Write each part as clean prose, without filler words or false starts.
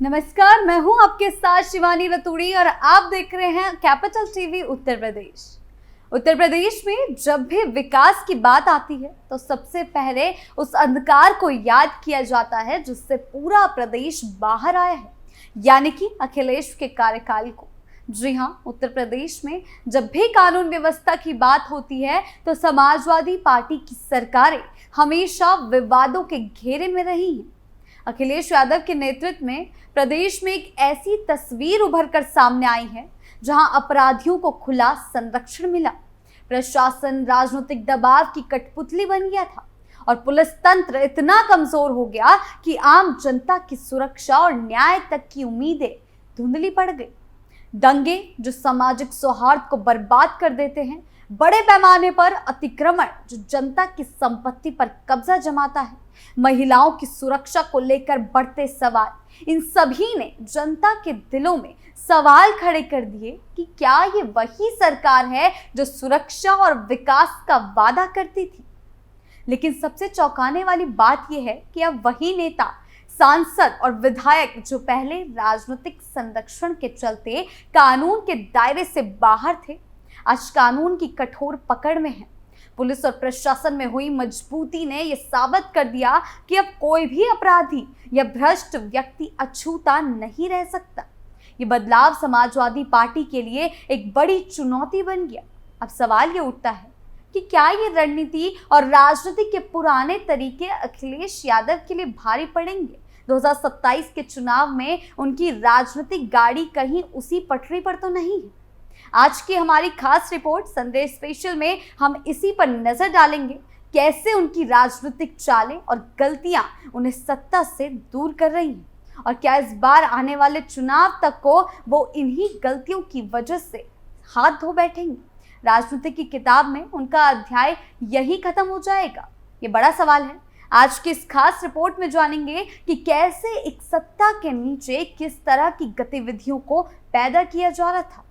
नमस्कार, मैं हूं आपके साथ शिवानी रतूड़ी और आप देख रहे हैं कैपिटल टीवी उत्तर प्रदेश। उत्तर प्रदेश में जब भी विकास की बात आती है तो सबसे पहले उस अंधकार को याद किया जाता है जिससे पूरा प्रदेश बाहर आया है, यानी कि अखिलेश के कार्यकाल को। जी हाँ, उत्तर प्रदेश में जब भी कानून व्यवस्था की बात होती है तो समाजवादी पार्टी की सरकारें हमेशा विवादों के घेरे में रही हैं। अखिलेश यादव के नेतृत्व में प्रदेश में एक ऐसी तस्वीर उभर कर सामने आई है जहां अपराधियों को खुला संरक्षण मिला, प्रशासन राजनीतिक दबाव की कठपुतली बन गया था और पुलिस तंत्र इतना कमजोर हो गया कि आम जनता की सुरक्षा और न्याय तक की उम्मीदें धुंधली पड़ गई। दंगे जो सामाजिक सौहार्द को बर्बाद कर देते हैं, बड़े पैमाने पर अतिक्रमण जो जनता की संपत्ति पर कब्जा जमाता है, महिलाओं की सुरक्षा को लेकर बढ़ते सवाल, इन सभी ने जनता के दिलों में सवाल खड़े कर दिए कि क्या ये वही सरकार है जो सुरक्षा और विकास का वादा करती थी। लेकिन सबसे चौंकाने वाली बात यह है कि अब वही नेता, सांसद और विधायक जो पहले राजनीतिक संरक्षण के चलते कानून के दायरे से बाहर थे, आज कानून की कठोर पकड़ में है। पुलिस और प्रशासन में हुई मजबूती ने यह साबित कर दिया कि अब कोई भी अपराधी या भ्रष्ट व्यक्ति अछूता नहीं रह सकता। ये बदलाव समाजवादी पार्टी के लिए एक बड़ी चुनौती बन गया। अब सवाल ये उठता है कि क्या ये रणनीति और राजनीति के पुराने तरीके अखिलेश यादव के लिए भारी पड़ेंगे। 2027 के चुनाव में उनकी राजनीतिक गाड़ी कहीं उसी पटरी पर तो नहीं है। आज की हमारी खास रिपोर्ट संदेश स्पेशल में हम इसी पर नजर डालेंगे, कैसे उनकी राजनीतिक चालें और गलतियां उन्हें सत्ता से दूर कर रही हैं और क्या इस बार आने वाले चुनाव तक को वो इन्हीं गलतियों की वजह से हाथ धो बैठेंगे। राजनीति की किताब में उनका अध्याय यही खत्म हो जाएगा, ये बड़ा सवाल है। आज की इस खास रिपोर्ट में जानेंगे कि कैसे एक सत्ता के नीचे किस तरह की गतिविधियों को पैदा किया जा रहा था,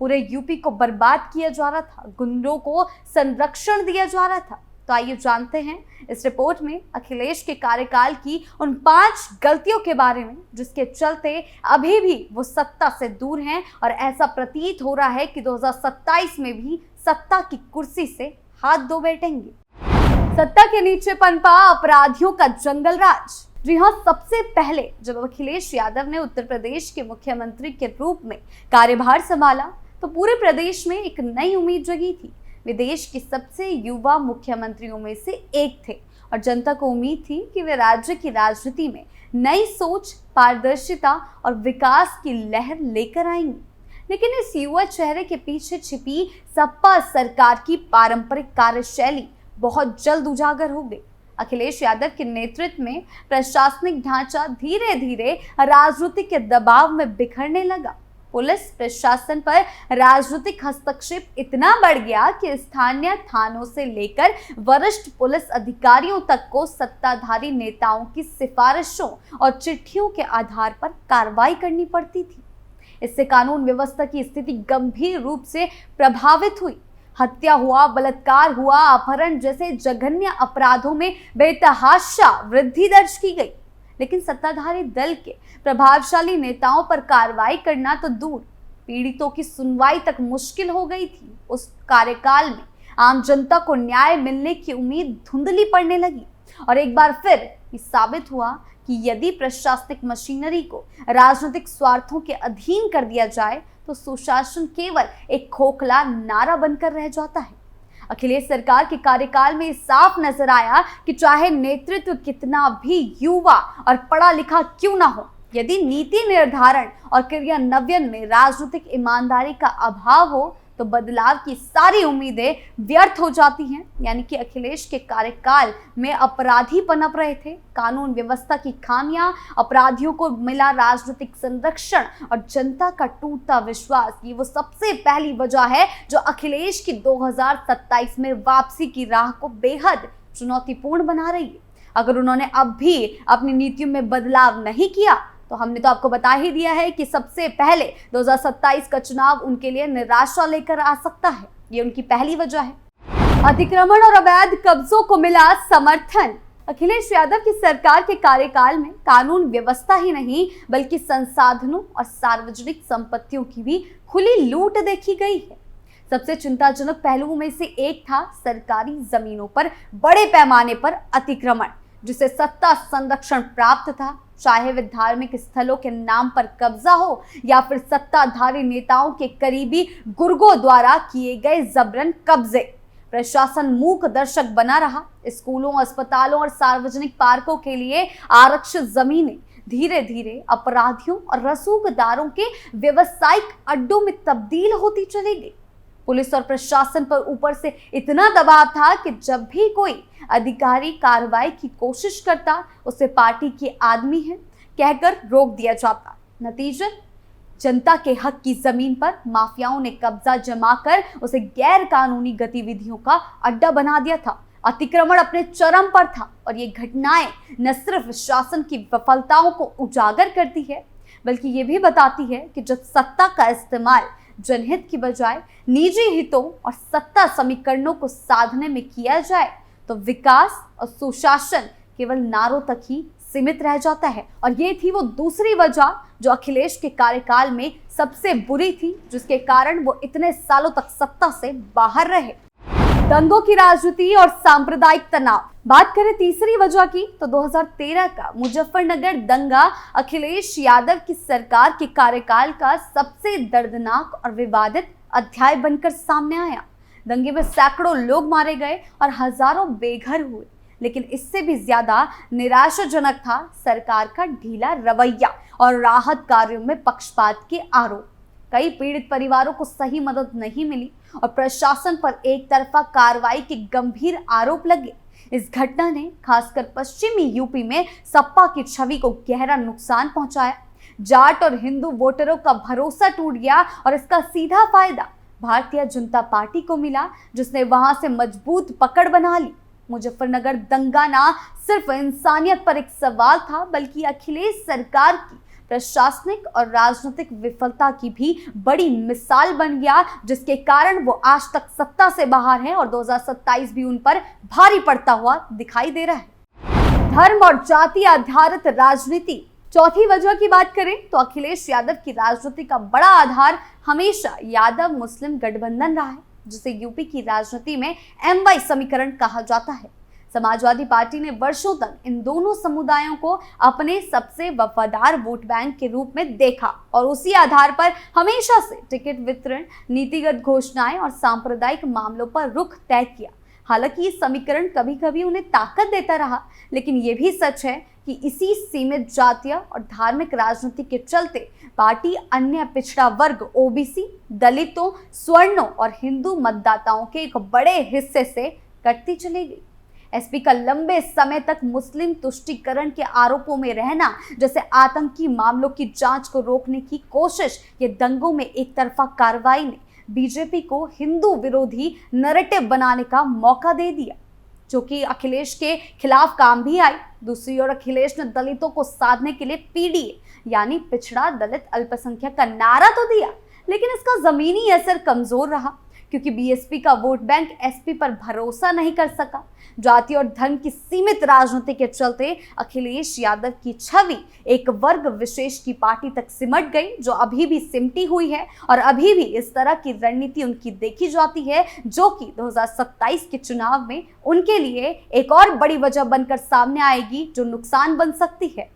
पूरे यूपी को बर्बाद किया जा रहा था, गुंडों को संरक्षण दिया जा रहा था। तो आइए जानते हैं इस रिपोर्ट में अखिलेश के कार्यकाल की उन 5 गलतियों के बारे में जिसके चलते अभी भी वो सत्ता से दूर हैं और ऐसा प्रतीत हो रहा है कि 2027 में भी सत्ता की कुर्सी से हाथ धो बैठेंगे। सत्ता के नीचे पनपा अपराधियों का जंगल राज। जी हाँ, सबसे पहले जब अखिलेश यादव ने उत्तर प्रदेश के मुख्यमंत्री के रूप में कार्यभार संभाला तो पूरे प्रदेश में एक नई उम्मीद जगी थी। वे देश की सबसे युवा मुख्यमंत्रियों में से एक थे और जनता को उम्मीद थी कि वे राज्य की राजनीति में नई सोच, पारदर्शिता और विकास की लहर लेकर आएंगे। लेकिन इस युवा चेहरे के पीछे छिपी सपा सरकार की पारंपरिक कार्यशैली बहुत जल्द उजागर हो गई। अखिलेश यादव के नेतृत्व में प्रशासनिक ढांचा धीरे धीरे राजनीतिक के दबाव में बिखरने लगा। पुलिस प्रशासन पर राजनीतिक हस्तक्षेप इतना बढ़ गया कि स्थानीय थानों से लेकर वरिष्ठ पुलिस अधिकारियों तक को सत्ताधारी नेताओं की सिफारिशों और चिट्ठियों के आधार पर कार्रवाई करनी पड़ती थी। इससे कानून व्यवस्था की स्थिति गंभीर रूप से प्रभावित हुई। हत्या हुआ, बलात्कार हुआ, अपहरण जैसे जघन्य अपराधों में बेतहाशा वृद्धि दर्ज की गई। लेकिन सत्ताधारी दल के प्रभावशाली नेताओं पर कार्रवाई करना तो दूर, पीड़ितों की सुनवाई तक मुश्किल हो गई थी। उस कार्यकाल में आम जनता को न्याय मिलने की उम्मीद धुंधली पड़ने लगी और एक बार फिर ये साबित हुआ कि यदि प्रशासनिक मशीनरी को राजनीतिक स्वार्थों के अधीन कर दिया जाए तो सुशासन केवल एक खोखला नारा बनकर रह जाता है। अखिलेश सरकार के कार्यकाल में साफ नजर आया कि चाहे नेतृत्व कितना भी युवा और पढ़ा लिखा क्यों ना हो, यदि नीति निर्धारण और क्रियान्वयन में राजनीतिक ईमानदारी का अभाव हो तो बदलाव की सारी उम्मीदें व्यर्थ हो जाती हैं। यानी कि अखिलेश के कार्यकाल में अपराधी पनप रहे थे, कानून व्यवस्था की खामियां, अपराधियों को मिला राजनीतिक संरक्षण और जनता का टूटता विश्वास, ये वो सबसे पहली वजह है जो अखिलेश की 2027 में वापसी की राह को बेहद चुनौतीपूर्ण बना रही है। अगर उन्होंने अब भी अपनी नीतियों में बदलाव नहीं किया तो हमने तो आपको बता ही दिया है कि सबसे पहले 2027 का चुनाव उनके लिए निराशा लेकर आ सकता है। ये उनकी पहली वजह है। अतिक्रमण और अवैध कब्जों को मिला समर्थन। अखिलेश यादव की सरकार के कार्यकाल में कानून व्यवस्था ही नहीं बल्कि संसाधनों और सार्वजनिक संपत्तियों की भी खुली लूट देखी गई है। सबसे चिंताजनक पहलुओं में से एक था सरकारी जमीनों पर बड़े पैमाने पर अतिक्रमण, जिसे सत्ता संरक्षण प्राप्त था, चाहे वे धार्मिक स्थलों के नाम पर कब्जा हो या फिर सत्ताधारी नेताओं के करीबी गुर्गों द्वारा किए गए जबरन कब्जे। प्रशासन मूक दर्शक बना रहा। स्कूलों, अस्पतालों और सार्वजनिक पार्कों के लिए आरक्षित जमीनें धीरे धीरे अपराधियों और रसूखदारों के व्यवसायिक अड्डों में तब्दील होती चली गई। पुलिस और प्रशासन पर ऊपर से इतना दबाव था कि जब भी कोई अधिकारी कार्रवाई की कोशिश करता, उसे पार्टी के आदमी है कहकर रोक दिया जाता। नतीजन जनता के हक की जमीन पर माफियाओं ने कब्जा जमाकर उसे गैर कानूनी गतिविधियों का अड्डा बना दिया था। अतिक्रमण अपने चरम पर था और ये घटनाएं न सिर्फ शासन की विफलताओं को उजागर करती है, बल्कि ये भी बताती है कि जब सत्ता का इस्तेमाल जनहित की बजाय निजी हितों और सत्ता समीकरणों को साधने में किया जाए तो विकास और सुशासन केवल नारों तक ही सीमित रह जाता है। और ये थी वो दूसरी वजह जो अखिलेश के कार्यकाल में सबसे बुरी थी, जिसके कारण वो इतने सालों तक सत्ता से बाहर रहे। दंगों की राजनीति और सांप्रदायिक तनाव। बात करें तीसरी वजह की तो 2013 का मुजफ्फरनगर दंगा अखिलेश यादव की सरकार के कार्यकाल का सबसे दर्दनाक और विवादित अध्याय बनकर सामने आया। दंगे में सैकड़ों लोग मारे गए और हजारों बेघर हुए, लेकिन इससे भी ज्यादा निराशाजनक था सरकार का ढीला रवैया और राहत कार्यों में पक्षपात के आरोप। कई पीड़ित परिवारों को सही मदद नहीं मिली और प्रशासन पर एक तरफा कार्रवाई के गंभीर आरोप लगे। इस घटना ने खासकर पश्चिमी यूपी में सपा की छवि को गहरा नुकसान पहुंचाया। जाट और हिंदू वोटरों का भरोसा टूट गया और इसका सीधा फायदा भारतीय जनता पार्टी को मिला, जिसने वहां से मजबूत पकड़ बना ली। मुजफ्फरनगर दंगा ना सिर्फ इंसानियत पर एक सवाल था, बल्कि अखिलेश सरकार की प्रशासनिक और राजनीतिक विफलता की भी बड़ी मिसाल बन गया, जिसके कारण वो आज तक सत्ता से बाहर है और 2027 भी उन पर भारी पड़ता हुआ दिखाई दे रहा है। धर्म और जाति आधारित राजनीति। चौथी वजह की बात करें तो अखिलेश यादव की राजनीति का बड़ा आधार हमेशा यादव मुस्लिम गठबंधन रहा है, जिसे यूपी की राजनीति में MY समीकरण कहा जाता है। समाजवादी पार्टी ने वर्षों तक इन दोनों समुदायों को अपने सबसे वफादार वोट बैंक के रूप में देखा और उसी आधार पर हमेशा से टिकट वितरण, नीतिगत घोषणाएं और सांप्रदायिक मामलों पर रुख तय किया। हालांकि ये समीकरण कभी कभी उन्हें ताकत देता रहा, लेकिन ये भी सच है कि इसी सीमित जातीय और धार्मिक राजनीति के चलते पार्टी अन्य पिछड़ा वर्ग, OBC, दलितों, स्वर्णों और हिंदू मतदाताओं के एक बड़े हिस्से से कटती चली गई। SP का लंबे समय तक मुस्लिम तुष्टीकरण के आरोपों में रहना, जैसे आतंकी मामलों की जांच को रोकने की कोशिश, ये दंगों में एक तरफा कार्रवाई ने बीजेपी को हिंदू विरोधी नैरेटिव बनाने का मौका दे दिया, जो कि अखिलेश के खिलाफ काम भी आई। दूसरी ओर अखिलेश ने दलितों को साधने के लिए PDA यानी पिछड़ा दलित अल्पसंख्यक का नारा तो दिया, लेकिन इसका जमीनी असर कमजोर रहा, क्योंकि BSP का वोट बैंक SP पर भरोसा नहीं कर सका। जाति और धर्म की सीमित राजनीति के चलते अखिलेश यादव की छवि एक वर्ग विशेष की पार्टी तक सिमट गई, जो अभी भी सिमटी हुई है और अभी भी इस तरह की रणनीति उनकी देखी जाती है, जो कि 2027 के चुनाव में उनके लिए एक और बड़ी वजह बनकर सामने आएगी, जो नुकसान बन सकती है।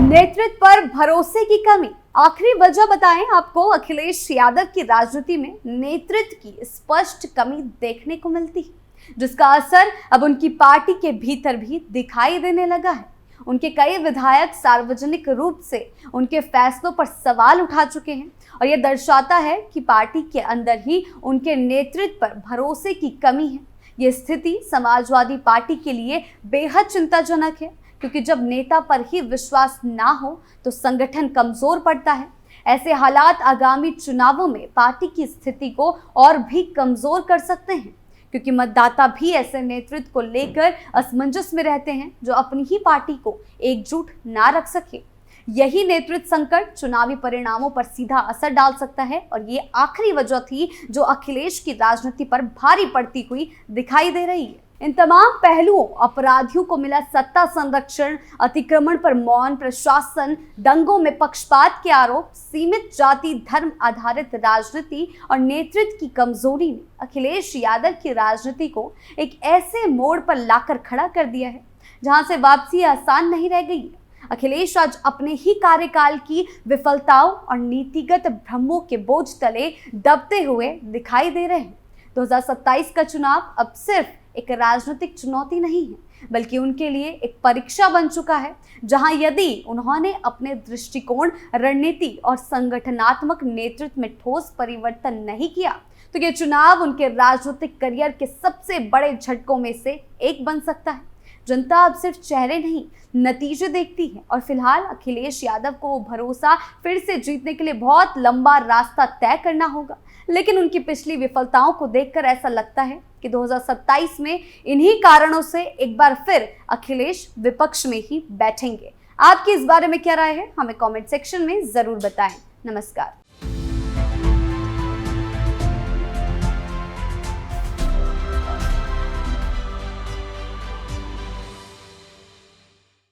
नेतृत्व पर भरोसे की कमी। आखिरी वजह बताएं आपको, अखिलेश यादव की राजनीति में नेतृत्व की स्पष्ट कमी देखने को मिलती है, जिसका असर अब उनकी पार्टी के भीतर भी दिखाई देने लगा है। उनके कई विधायक सार्वजनिक रूप से उनके फैसलों पर सवाल उठा चुके हैं और यह दर्शाता है कि पार्टी के अंदर ही उनके नेतृत्व पर भरोसे की कमी है। यह स्थिति समाजवादी पार्टी के लिए बेहद चिंताजनक है, क्योंकि जब नेता पर ही विश्वास ना हो तो संगठन कमजोर पड़ता है। ऐसे हालात आगामी चुनावों में पार्टी की स्थिति को और भी कमजोर कर सकते हैं, क्योंकि मतदाता भी ऐसे नेतृत्व को लेकर असमंजस में रहते हैं जो अपनी ही पार्टी को एकजुट ना रख सके। यही नेतृत्व संकट चुनावी परिणामों पर सीधा असर डाल सकता है और ये आखिरी वजह थी जो अखिलेश की राजनीति पर भारी पड़ती हुई दिखाई दे रही है। इन तमाम पहलुओं, अपराधियों को मिला सत्ता संरक्षण, अतिक्रमण पर मौन प्रशासन, दंगों में पक्षपात के आरोप, सीमित जाति धर्म आधारित राजनीति और नेतृत्व की कमजोरी ने अखिलेश यादव की राजनीति को एक ऐसे मोड़ पर लाकर खड़ा कर दिया है जहां से वापसी आसान नहीं रह गई है। अखिलेश आज अपने ही कार्यकाल की विफलताओं और नीतिगत भ्रमों के बोझ तले दबते हुए दिखाई दे रहे हैं। 2027 का चुनाव अब सिर्फ एक राजनीतिक चुनौती नहीं है, बल्कि उनके लिए एक परीक्षा बन चुका है, जहां यदि उन्होंने अपने दृष्टिकोण, रणनीति और संगठनात्मक नेतृत्व में ठोस परिवर्तन नहीं किया, तो ये चुनाव उनके राजनीतिक करियर के सबसे बड़े झटकों में से एक बन सकता है। जनता अब सिर्फ चेहरे नहीं, नतीजे देखती है और फिलहाल अखिलेश यादव को वो भरोसा फिर से जीतने के लिए बहुत लंबा रास्ता तय करना होगा। लेकिन उनकी पिछली विफलताओं को देखकर ऐसा लगता है कि 2027 में इन्हीं कारणों से एक बार फिर अखिलेश विपक्ष में ही बैठेंगे। आपकी इस बारे में क्या राय है, हमें कमेंट सेक्शन में जरूर बताएं। नमस्कार।